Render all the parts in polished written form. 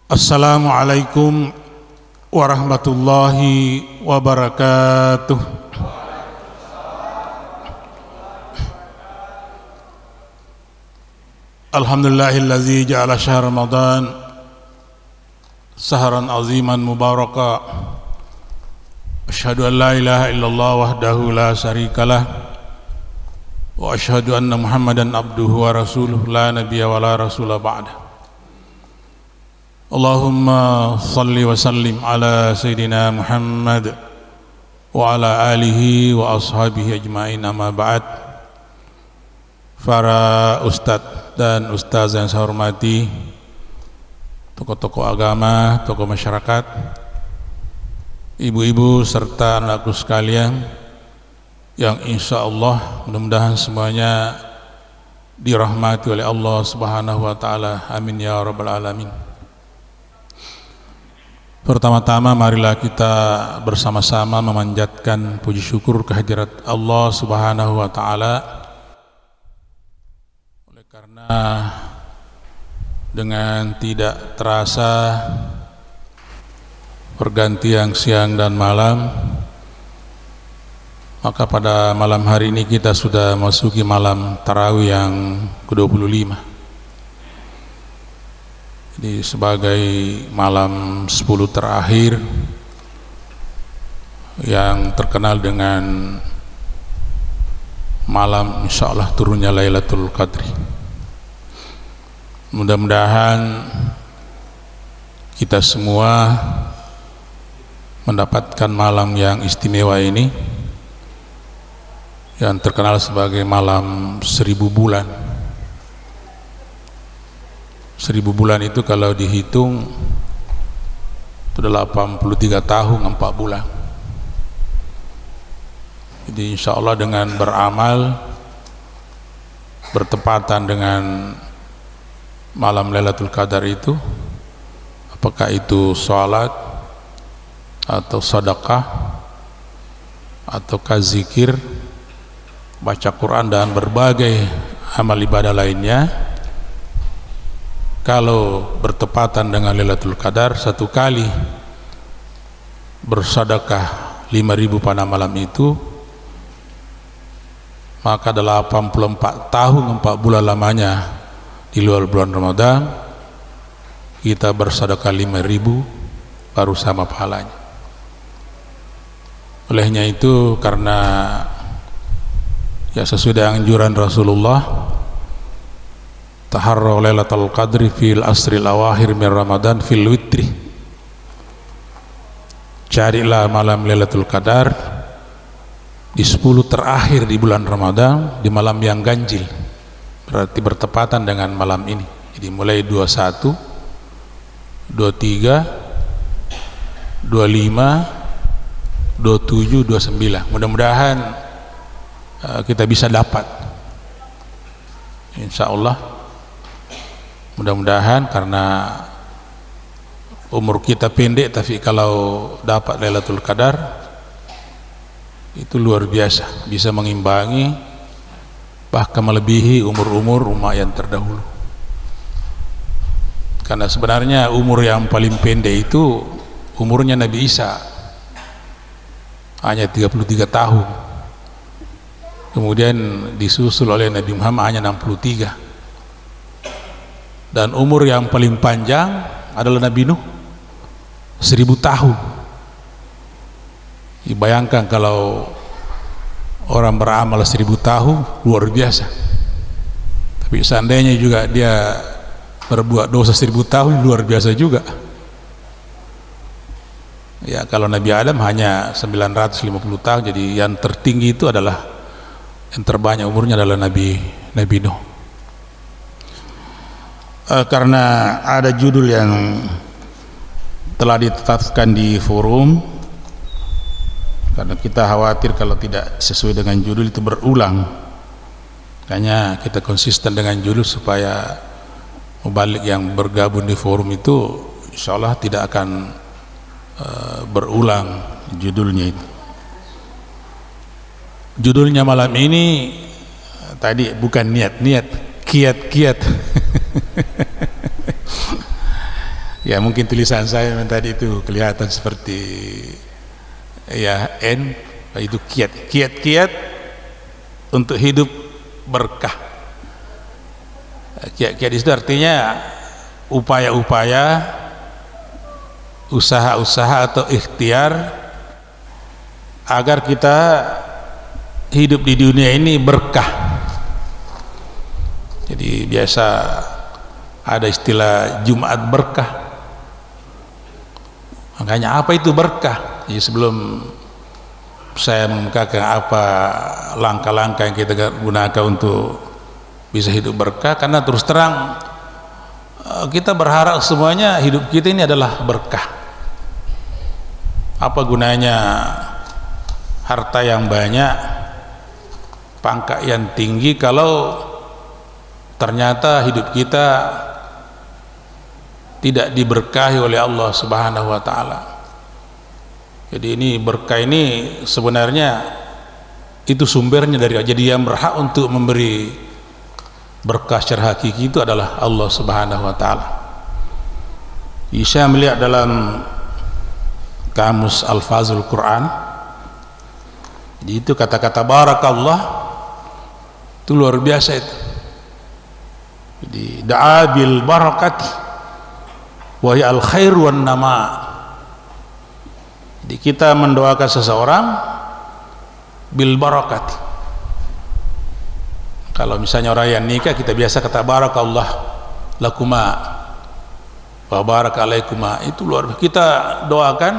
Assalamualaikum warahmatullahi wabarakatuh. Alhamdulillahillazi ja'ala syahr Ramadan sahran aziman mubaraka. Asyhadu an la ilaha illallah wahdahu la syarikalah wa asyhadu anna Muhammadan abduhu wa rasuluh la nabiyya wa la rasula ba'da. Allahumma salli wa sallim ala Sayyidina Muhammad wa ala alihi wa ashabihi ajma'in, amma ba'd. Para ustadz dan ustazah yang saya hormati, tokoh-tokoh agama, tokoh masyarakat, ibu-ibu serta anakku sekalian yang insya Allah mudah-mudahan semuanya dirahmati oleh Allah Subhanahu wa ta'ala, amin ya rabbal alamin. Pertama-tama marilah kita bersama-sama memanjatkan puji syukur kehadirat Allah Subhanahu wa ta'ala, oleh karena dengan tidak terasa pergantian siang dan malam, maka pada malam hari ini kita sudah masuki malam tarawih yang ke-25. Jadi sebagai malam 10 terakhir yang terkenal dengan malam insyaallah turunnya Lailatul Qadri. Mudah-mudahan kita semua mendapatkan malam yang istimewa ini, yang terkenal sebagai malam 1000 bulan. 1000 bulan itu kalau dihitung itu adalah 83 tahun 4 bulan. Jadi insya Allah dengan beramal bertepatan dengan malam Lailatul Qadar itu, apakah itu sholat atau sedekah ataukah zikir, baca Quran dan berbagai amal ibadah lainnya, kalau bertepatan dengan Lailatul Qadar, satu kali bersedekah 5.000 pada malam itu, maka 84 tahun 4 bulan lamanya di luar bulan Ramadan kita bersedekah 5.000 baru sama pahalanya. Olehnya itu, karena ya sesuai dengan anjuran Rasulullah, taharraw Lailatul Qadri fil asril awakhir min Ramadan fil witri, carilah malam Lailatul Qadar di 10 terakhir di bulan Ramadan, di malam yang ganjil, berarti bertepatan dengan malam ini. Jadi mulai 21, 23, 25, 27, 29. Mudah-mudahan kita bisa dapat, insya Allah. Mudah-mudahan, karena umur kita pendek, tapi kalau dapat Lailatul Qadar itu luar biasa, bisa mengimbangi bahkan melebihi umur-umur umat yang terdahulu. Karena sebenarnya umur yang paling pendek itu umurnya Nabi Isa, hanya 33 tahun. Kemudian disusul oleh Nabi Muhammad hanya 63. Dan umur yang paling panjang adalah Nabi Nuh, 1000 tahun. Bayangkan kalau orang beramal 1000 tahun, luar biasa. Tapi seandainya juga dia berbuat dosa 1000 tahun, luar biasa juga. Ya, kalau Nabi Adam hanya 950 tahun, jadi yang tertinggi itu adalah, yang terbanyak umurnya adalah Nabi Nuh. Karena ada judul yang telah ditetapkan di forum, karena kita khawatir kalau tidak sesuai dengan judul itu berulang, makanya kita konsisten dengan judul supaya mubalik yang bergabung di forum itu insya Allah tidak akan berulang judulnya itu. Judulnya malam ini tadi bukan niat, kiat. Ya mungkin tulisan saya tadi itu kelihatan seperti ya N, itu kiat untuk hidup berkah. Kiat itu artinya upaya-upaya, usaha-usaha atau ikhtiar agar kita hidup di dunia ini berkah. Jadi biasa ada istilah Jumat berkah. Makanya apa itu berkah? Jadi sebelum saya mengungkapkan apa langkah-langkah yang kita gunakan untuk bisa hidup berkah, karena terus terang kita berharap semuanya hidup kita ini adalah berkah. Apa gunanya harta yang banyak, pangkat yang tinggi, kalau ternyata hidup kita tidak diberkahi oleh Allah Subhanahu wa taala. Jadi ini berkah ini sebenarnya itu sumbernya dari, jadi yang berhak untuk memberi berkah secara hakiki itu adalah Allah Subhanahu wa taala. Saya melihat dalam kamus Alfazul Quran, jadi itu kata-kata barakallah itu luar biasa itu. Jadi da'a bil barakati wa hiya al khair wan nama. Jadi kita mendoakan seseorang bil barakati. Kalau misalnya orang yang nikah, kita biasa kata barakallah lakuma wa barakalaikuma, itu luar biasa. Kita doakan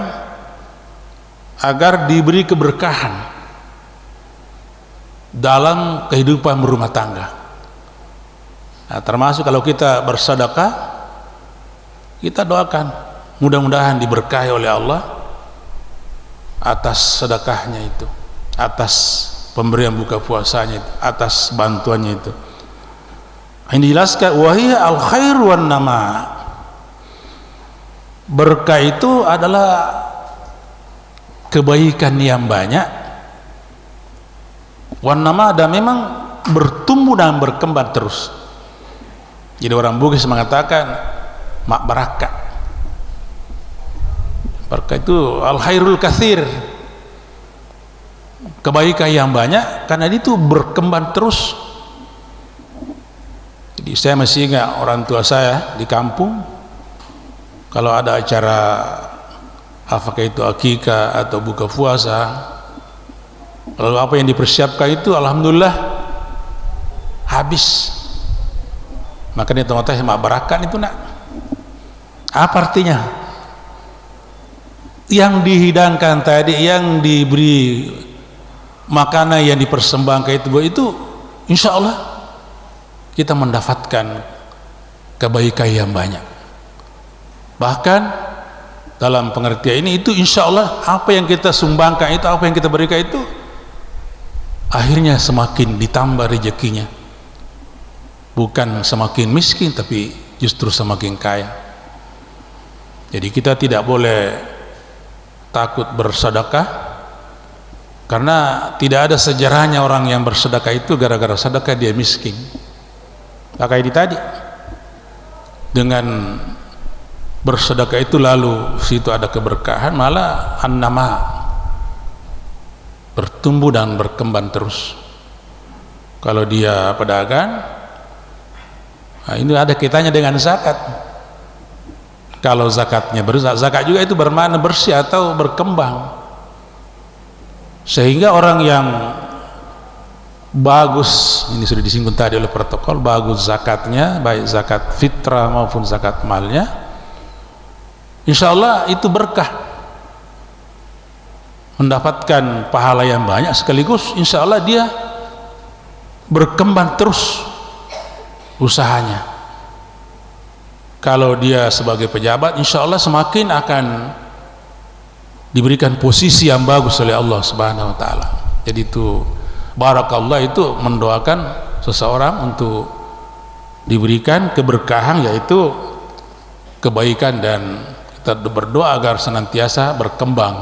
agar diberi keberkahan dalam kehidupan berumah tangga. Nah, termasuk kalau kita bersedekah, kita doakan mudah-mudahan diberkahi oleh Allah atas sedekahnya itu, atas pemberian buka puasanya itu, atas bantuannya itu. Ini dijelaskan wahiyya al khair wan nama. Berkah itu adalah kebaikan yang banyak. Wan nama, dan memang bertumbuh dan berkembang terus. Jadi orang Bugis mengatakan mak barakat. Berkah itu al khairul katsir, kebaikan yang banyak, karena itu berkembang terus. Jadi saya masih ingat orang tua saya di kampung, kalau ada acara apakah itu akikah atau buka puasa, lalu apa yang dipersiapkan itu alhamdulillah habis. Makanya teman-teman mak barakat itu nak, apa artinya? Yang dihidangkan tadi, yang diberi makanan yang dipersembahkan itu insya Allah kita mendapatkan kebaikan yang banyak. Bahkan dalam pengertian ini itu insya Allah apa yang kita sumbangkan itu, apa yang kita berikan itu akhirnya semakin ditambah rezekinya, bukan semakin miskin tapi justru semakin kaya. Jadi kita tidak boleh takut bersedekah, karena tidak ada sejarahnya orang yang bersedekah itu gara-gara sedekah dia miskin. Maka ini tadi, dengan bersedekah itu lalu situ ada keberkahan, malah an-nama, bertumbuh dan berkembang terus. Kalau dia pedagang, nah ini ada kaitannya dengan zakat. Kalau zakatnya zakat juga itu bermakna bersih atau berkembang, sehingga orang yang bagus, ini sudah disinggung tadi oleh protokol, bagus zakatnya, baik zakat fitrah maupun zakat malnya, insya Allah itu berkah, mendapatkan pahala yang banyak, sekaligus insya Allah dia berkembang terus usahanya. Kalau dia sebagai pejabat, insya Allah semakin akan diberikan posisi yang bagus oleh Allah Subhanahu wa taala. Jadi itu barakallah, itu mendoakan seseorang untuk diberikan keberkahan, yaitu kebaikan, dan kita berdoa agar senantiasa berkembang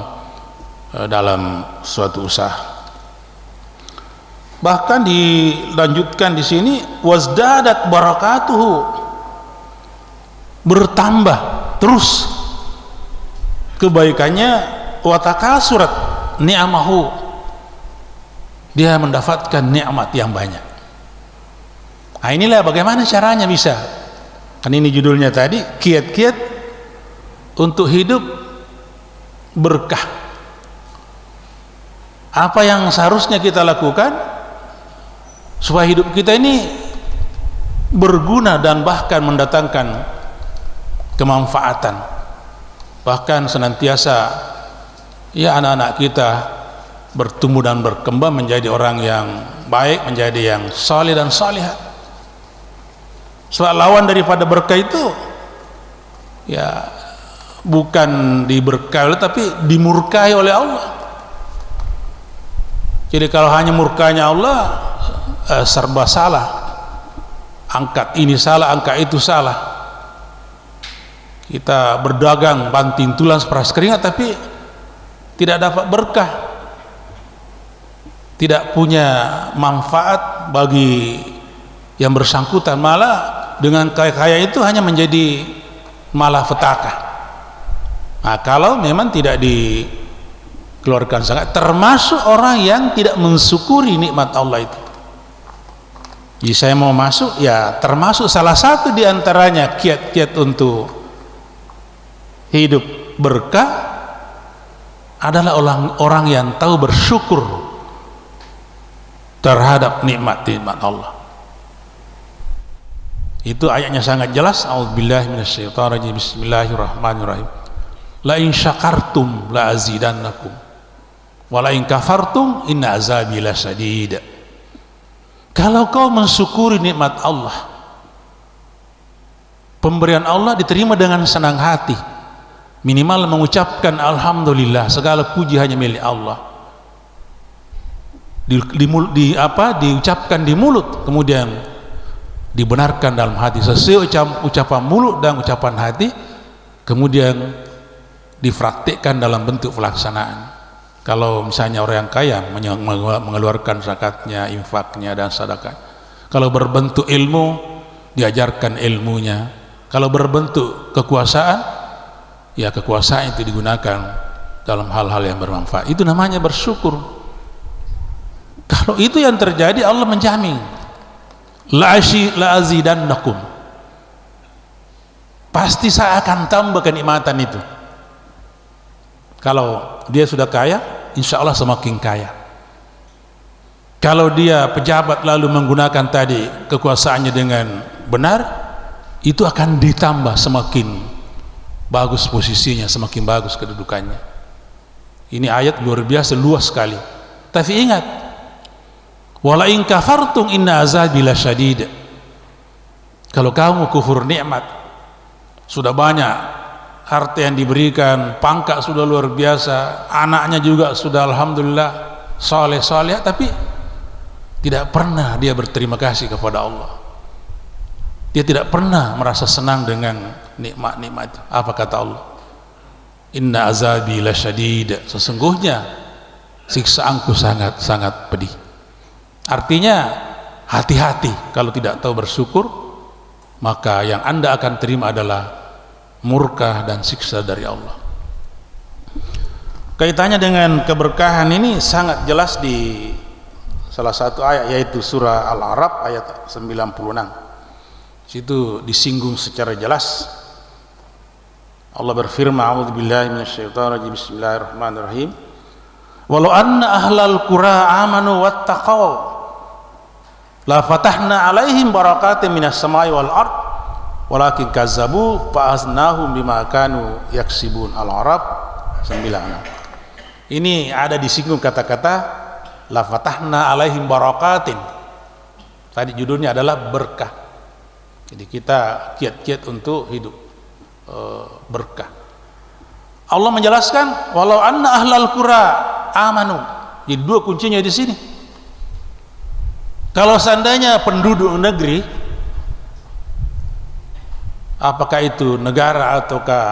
dalam suatu usaha. Bahkan dilanjutkan di sini, wazdadat barakatuhu, bertambah terus kebaikannya, wa takasurat ni'amahu, dia mendapatkan nikmat yang banyak. Nah, inilah bagaimana caranya bisa. Kan ini judulnya tadi, kiat-kiat untuk hidup berkah. Apa yang seharusnya kita lakukan supaya hidup kita ini berguna dan bahkan mendatangkan kemanfaatan, bahkan senantiasa ya anak-anak kita bertumbuh dan berkembang menjadi orang yang baik, menjadi yang saleh dan salihah. Sebab lawan daripada berkah itu ya bukan diberkahi tapi dimurkai oleh Allah. Jadi kalau hanya murkanya Allah, serba salah, angkat ini salah, angkat itu salah. Kita berdagang banting tulang seperas keringat tapi tidak dapat berkah, tidak punya manfaat bagi yang bersangkutan, malah dengan kaya itu hanya menjadi malapetaka. Nah, kalau memang tidak dikeluarkan sangat, termasuk orang yang tidak mensyukuri nikmat Allah itu. Jadi saya mau masuk ya, termasuk salah satu diantaranya kiat-kiat untuk hidup berkah adalah orang yang tahu bersyukur terhadap nikmat-nikmat Allah. Itu ayatnya sangat jelas. A'udzubillahi minasyaitonirrajim. Bismillahirrahmanirrahim. La in syakartum la azidannakum wa la in kafartum inna azabi lasyadid. Kalau kau mensyukuri nikmat Allah, pemberian Allah diterima dengan senang hati, minimal mengucapkan alhamdulillah, segala puji hanya milik Allah, diucapkan di mulut, kemudian dibenarkan dalam hati sesuai ucapan mulut dan ucapan hati, kemudian dipraktikkan dalam bentuk pelaksanaan. Kalau misalnya orang yang kaya mengeluarkan zakatnya, infaknya dan sedekah. Kalau berbentuk ilmu, diajarkan ilmunya. Kalau berbentuk kekuasaan, ya kekuasaan itu digunakan dalam hal-hal yang bermanfaat. Itu namanya bersyukur. Kalau itu yang terjadi, Allah menjamin la azidannakum, pasti saya akan tambah kenikmatan itu. Kalau dia sudah kaya, insya Allah semakin kaya. Kalau dia pejabat lalu menggunakan tadi kekuasaannya dengan benar, itu akan ditambah, semakin bagus posisinya, semakin bagus kedudukannya. Ini ayat luar biasa, luas sekali. Tapi ingat, wala in kafartum inna azabi lasyadid. Kalau kamu kufur nikmat, sudah banyak harta yang diberikan, pangkat sudah luar biasa, anaknya juga sudah alhamdulillah saleh-saleh, tapi tidak pernah dia berterima kasih kepada Allah. Dia tidak pernah merasa senang dengan nikmat-nikmat itu. Apa kata Allah? Inna azabi lasyadid. Sesungguhnya siksaanku sangat pedih. Artinya hati-hati, kalau tidak tahu bersyukur, maka yang Anda akan terima adalah murka dan siksa dari Allah. Kaitannya dengan keberkahan ini sangat jelas di salah satu ayat, yaitu surah Al-A'raf ayat 96. Situ disinggung secara jelas. Allah berfirman, a'udzubillahi minasyaitonirrajim, bismillahirrahmanirrahim. Walau anna ahlal qura amanu wattaqau la fatahna alaihim barakatin minas samai wal ard walakin kazzabu fa'aznahum bima kanu yaksibun. Al-A'raf 96. Ini ada disinggung kata-kata la fatahna alaihim barakatin. Tadi judulnya adalah berkah. Jadi kita kiat-kiat untuk hidup berkah. Allah menjelaskan walau anna ahlal qura amanu. Jadi dua kuncinya di sini. Kalau seandainya penduduk negeri, apakah itu negara ataukah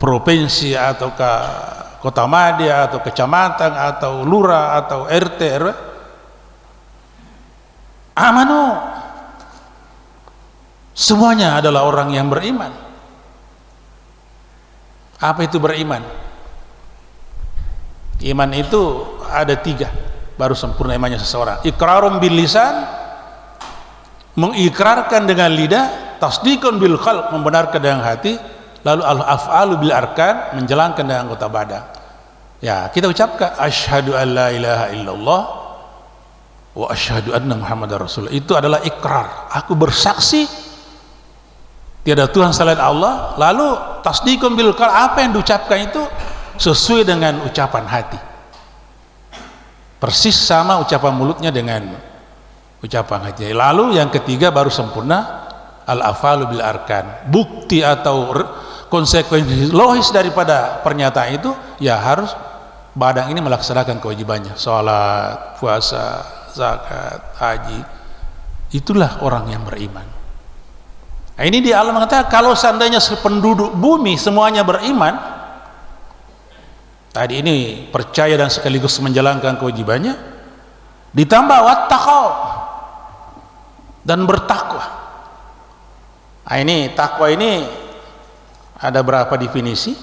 provinsi ataukah kota madya atau kecamatan atau lurah atau RT RW, amanu, semuanya adalah orang yang beriman. Apa itu beriman? Iman itu ada 3 baru sempurna imannya seseorang. Iqrarun bil lisan, mengikrarkan dengan lidah, tasdiqun bil qalb, membenarkan dengan hati, lalu al-af'alu bil arkan, menjalankan dengan anggota badan. Ya, kita ucapkan asyhadu an la ilaha illallah wa asyhadu anna muhammadar rasulullah. Itu adalah ikrar. Aku bersaksi tiada Tuhan selain Allah. Lalu tasdiqun bil qalb, apa yang diucapkan itu sesuai dengan ucapan hati. Persis sama ucapan mulutnya dengan ucapan hati. Lalu yang ketiga baru sempurna al-afalu bil arkan. Bukti atau konsekuensi logis daripada pernyataan itu, ya harus badan ini melaksanakan kewajibannya, sholat, puasa, zakat, haji. Itulah orang yang beriman. Nah, ini di Allah mengatakan kalau seandainya penduduk bumi semuanya beriman, tadi ini percaya dan sekaligus menjalankan kewajibannya, ditambah wattaqau dan bertakwa. Nah, ini takwa ini ada berapa definisi?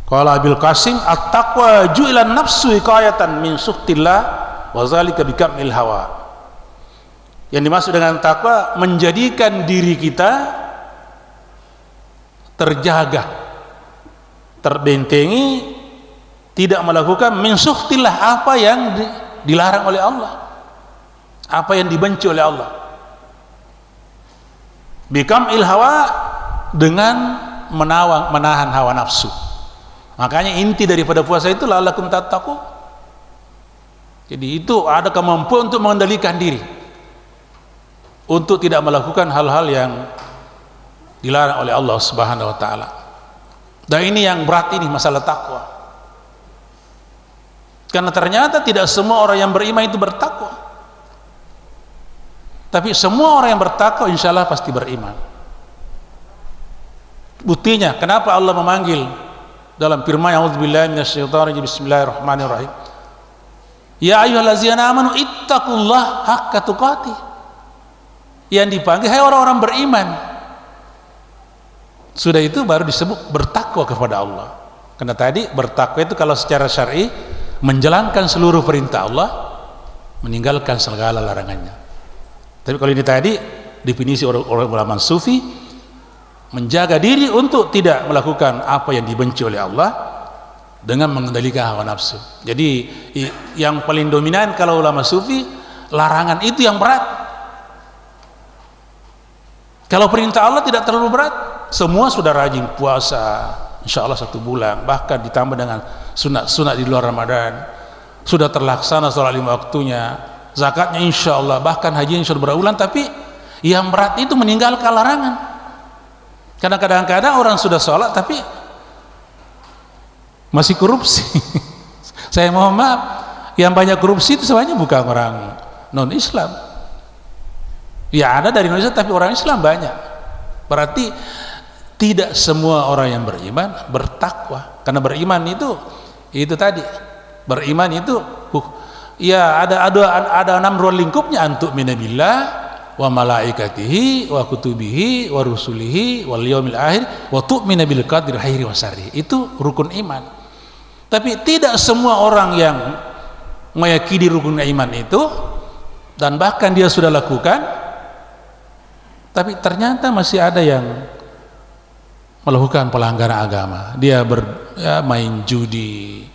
Qala Abil Qasim at-taqwa ju'ilan nafsu hikayatan min sukhtillah wa zalika bikamil hawa. Yang dimaksud dengan takwa menjadikan diri kita terjaga, terbentengi, tidak melakukan min sukhtillah, apa yang dilarang oleh Allah, apa yang dibenci oleh Allah. Bikamil hawa, dengan menahan hawa nafsu. Makanya inti daripada puasa itu la'allakum tattaqun. Jadi itu ada kemampuan untuk mengendalikan diri, untuk tidak melakukan hal-hal yang dilarang oleh Allah Subhanahu wa taala. Dan ini yang berat, ini masalah takwa. Karena ternyata tidak semua orang yang beriman itu bertakwa. Tapi semua orang yang bertakwa insya Allah pasti beriman. Buktinya kenapa Allah memanggil dalam firman a'udzubillahi minasyaitonir rajim, bismillahirrahmanirrahim, ya ayyuhallazina amanu ittaqullaha haqqa tuqatih. Yang dipanggil hai orang-orang beriman. Sudah itu baru disebut bertakwa kepada Allah. Karena tadi bertakwa itu kalau secara syar'i menjalankan seluruh perintah Allah, meninggalkan segala larangannya. Tapi kalau ini tadi definisi orang ulama sufi, menjaga diri untuk tidak melakukan apa yang dibenci oleh Allah dengan mengendalikan hawa nafsu. Jadi yang paling dominan kalau ulama sufi, larangan itu yang berat. Kalau perintah Allah tidak terlalu berat, semua sudah rajin puasa insya Allah 1 bulan, bahkan ditambah dengan sunat-sunat di luar Ramadan, sudah terlaksana sholat 5 waktunya, zakatnya insya Allah, bahkan haji sudah berulang. Tapi yang berat itu meninggalkan larangan. Karena kadang-kadang orang sudah sholat tapi masih korupsi. Saya mohon maaf, yang banyak korupsi itu sebenarnya bukan orang non-Islam. Ya ada dari Indonesia, tapi orang Islam banyak. Berarti tidak semua orang yang beriman bertakwa. Karena beriman itu tadi, beriman itu ya ada 6 ruang lingkupnya, antuk minabillah wa malaikatihi wa kutubihi wa rusulihi wal yaumil akhir wa tu'mina bil qadri khairi wa syarri. Itu rukun iman. Tapi tidak semua orang yang meyakini rukun iman itu dan bahkan dia sudah lakukan, tapi ternyata masih ada yang melakukan pelanggaran agama. Dia main judi,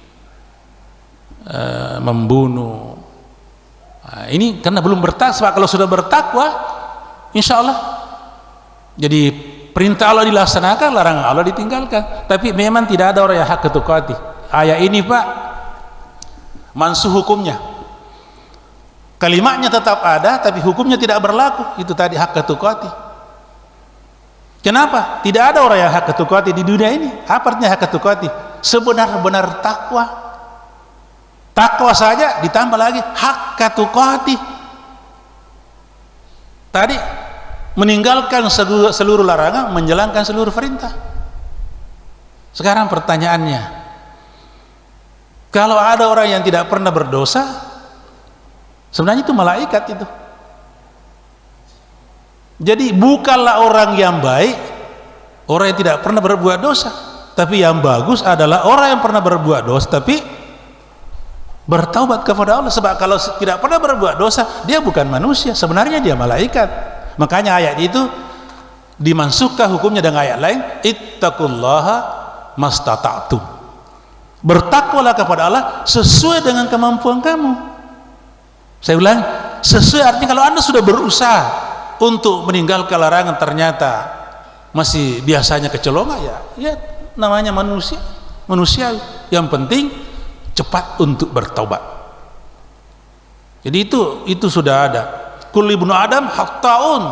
membunuh. Nah, ini karena belum bertakwa. Kalau sudah bertakwa, insya Allah jadi perintah Allah dilaksanakan, larangan Allah ditinggalkan. Tapi memang tidak ada orang yang hak ketukati. Ayat ini Pak, mansuh hukumnya, kalimatnya tetap ada tapi hukumnya tidak berlaku. Itu tadi hak ketukati. Kenapa? Tidak ada orang yang hak ketukati di dunia ini. Apa artinya hak ketukati? Sebenar-benar takwa. Takwa saja ditambah lagi haqqa tuqatih. Tadi meninggalkan seluruh larangan, menjalankan seluruh perintah. Sekarang pertanyaannya, kalau ada orang yang tidak pernah berdosa, sebenarnya itu malaikat itu. Jadi bukanlah orang yang baik orang yang tidak pernah berbuat dosa. Tapi yang bagus adalah orang yang pernah berbuat dosa tapi bertaubat kepada Allah. Sebab kalau tidak pernah berbuat dosa, dia bukan manusia, sebenarnya dia malaikat. Makanya ayat itu dimansukhkan hukumnya dengan ayat lain, ittaqullaha mastata'tum, bertakwalah kepada Allah sesuai dengan kemampuan kamu. Saya ulang, sesuai artinya kalau Anda sudah berusaha untuk meninggalkan larangan ternyata masih biasanya kecolongan, ya namanya manusia. Yang penting cepat untuk bertaubat. Jadi itu sudah ada. Kullu ibnu Adam hatta'un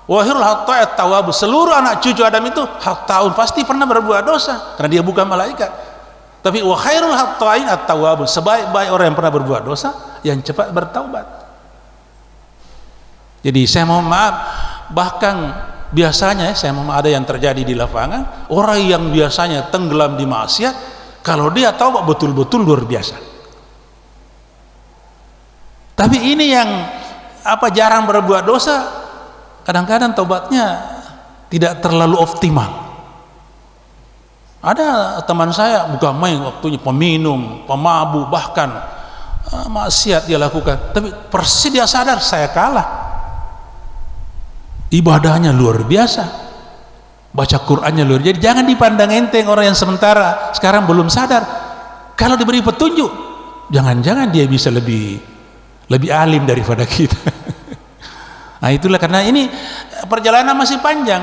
wahirul hatta'at tawwab. Seluruh anak cucu Adam itu hatta'un, pasti pernah berbuat dosa karena dia bukan malaikat. Tapi wa khairul hatta'in at-tawwab, sebaik-baik orang yang pernah berbuat dosa yang cepat bertaubat. Jadi saya mohon maaf, bahkan biasanya saya mohon maaf, ada yang terjadi di lapangan, orang yang biasanya tenggelam di maksiat, kalau dia taubat betul-betul luar biasa. Tapi ini yang jarang berbuat dosa, kadang-kadang taubatnya tidak terlalu optimal. Ada teman saya bukan main waktunya peminum, pemabuk, bahkan maksiat dia lakukan, tapi persis dia sadar saya kalah. Ibadahnya luar biasa, baca Qur'annya luar biasa. Jadi jangan dipandang enteng orang yang sementara sekarang belum sadar. Kalau diberi petunjuk, jangan-jangan dia bisa lebih alim daripada kita. Nah itulah, karena ini perjalanan masih panjang.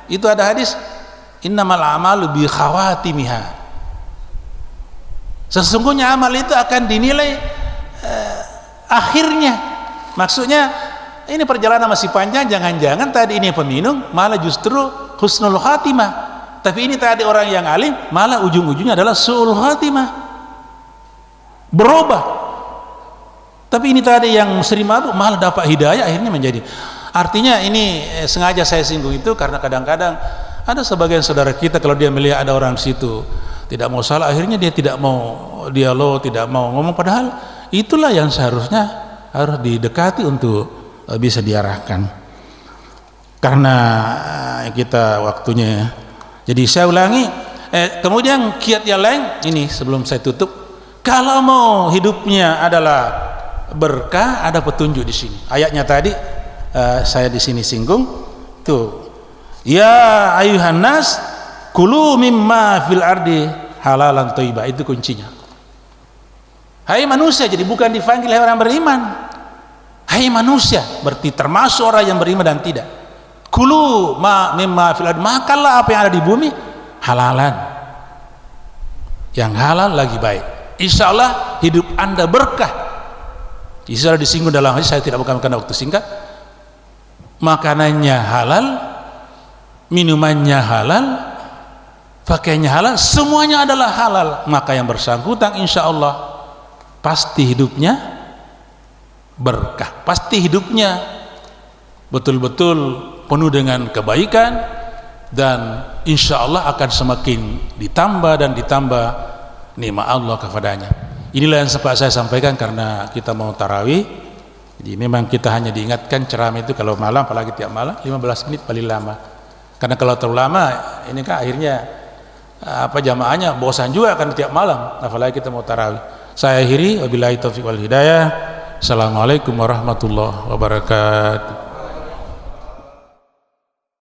Itu ada hadis, innamal a'malu bi khawatimiha, sesungguhnya amal itu akan dinilai akhirnya. Maksudnya ini perjalanan masih panjang, jangan-jangan tadi ini peminum malah justru husnul khatimah, tapi ini tadi orang yang alim malah ujung-ujungnya adalah su'ul khatimah, berubah. Tapi ini tadi yang sering mabuk malah dapat hidayah, akhirnya menjadi. Artinya ini sengaja saya singgung itu karena kadang-kadang ada sebagian saudara kita kalau dia melihat ada orang situ tidak mau salah, akhirnya dia tidak mau dialog, tidak mau ngomong, padahal itulah yang seharusnya harus didekati untuk bisa diarahkan. Karena kita waktunya, jadi saya ulangi. Kemudian kiat yang lain ini sebelum saya tutup, kalau mau hidupnya adalah berkah, ada petunjuk di sini. Ayatnya tadi saya di sini singgung tuh, ya ayuhan nas kulu mimma fil ardi halalan thayyibah, itu kuncinya. Hai manusia, jadi bukan dipanggil hai orang beriman, hai manusia, berarti termasuk orang yang beriman dan tidak. Kulu mimma fil ardi, makanlah apa yang ada di bumi halalan, yang halal lagi baik, insya Allah hidup anda berkah. Insya Allah disinggung dalam hadis, saya tidak bukan waktu singkat. Makanannya halal, minumannya halal, pakaiannya halal, semuanya adalah halal, maka yang bersangkutan insya Allah pasti hidupnya berkah, pasti hidupnya betul-betul penuh dengan kebaikan, dan insya Allah akan semakin ditambah dan ditambah nikmat Allah kepadanya. Inilah yang sempat saya sampaikan karena kita mau tarawih. Jadi memang kita hanya diingatkan ceramah itu kalau malam, apalagi tiap malam 15 menit paling lama, karena kalau terlalu lama ini kan akhirnya jamaahnya bosan juga kan tiap malam, apalagi kita mau tarawih. Saya akhiri, wabillahi taufiq wal hidayah. Assalamualaikum warahmatullahi wabarakatuh.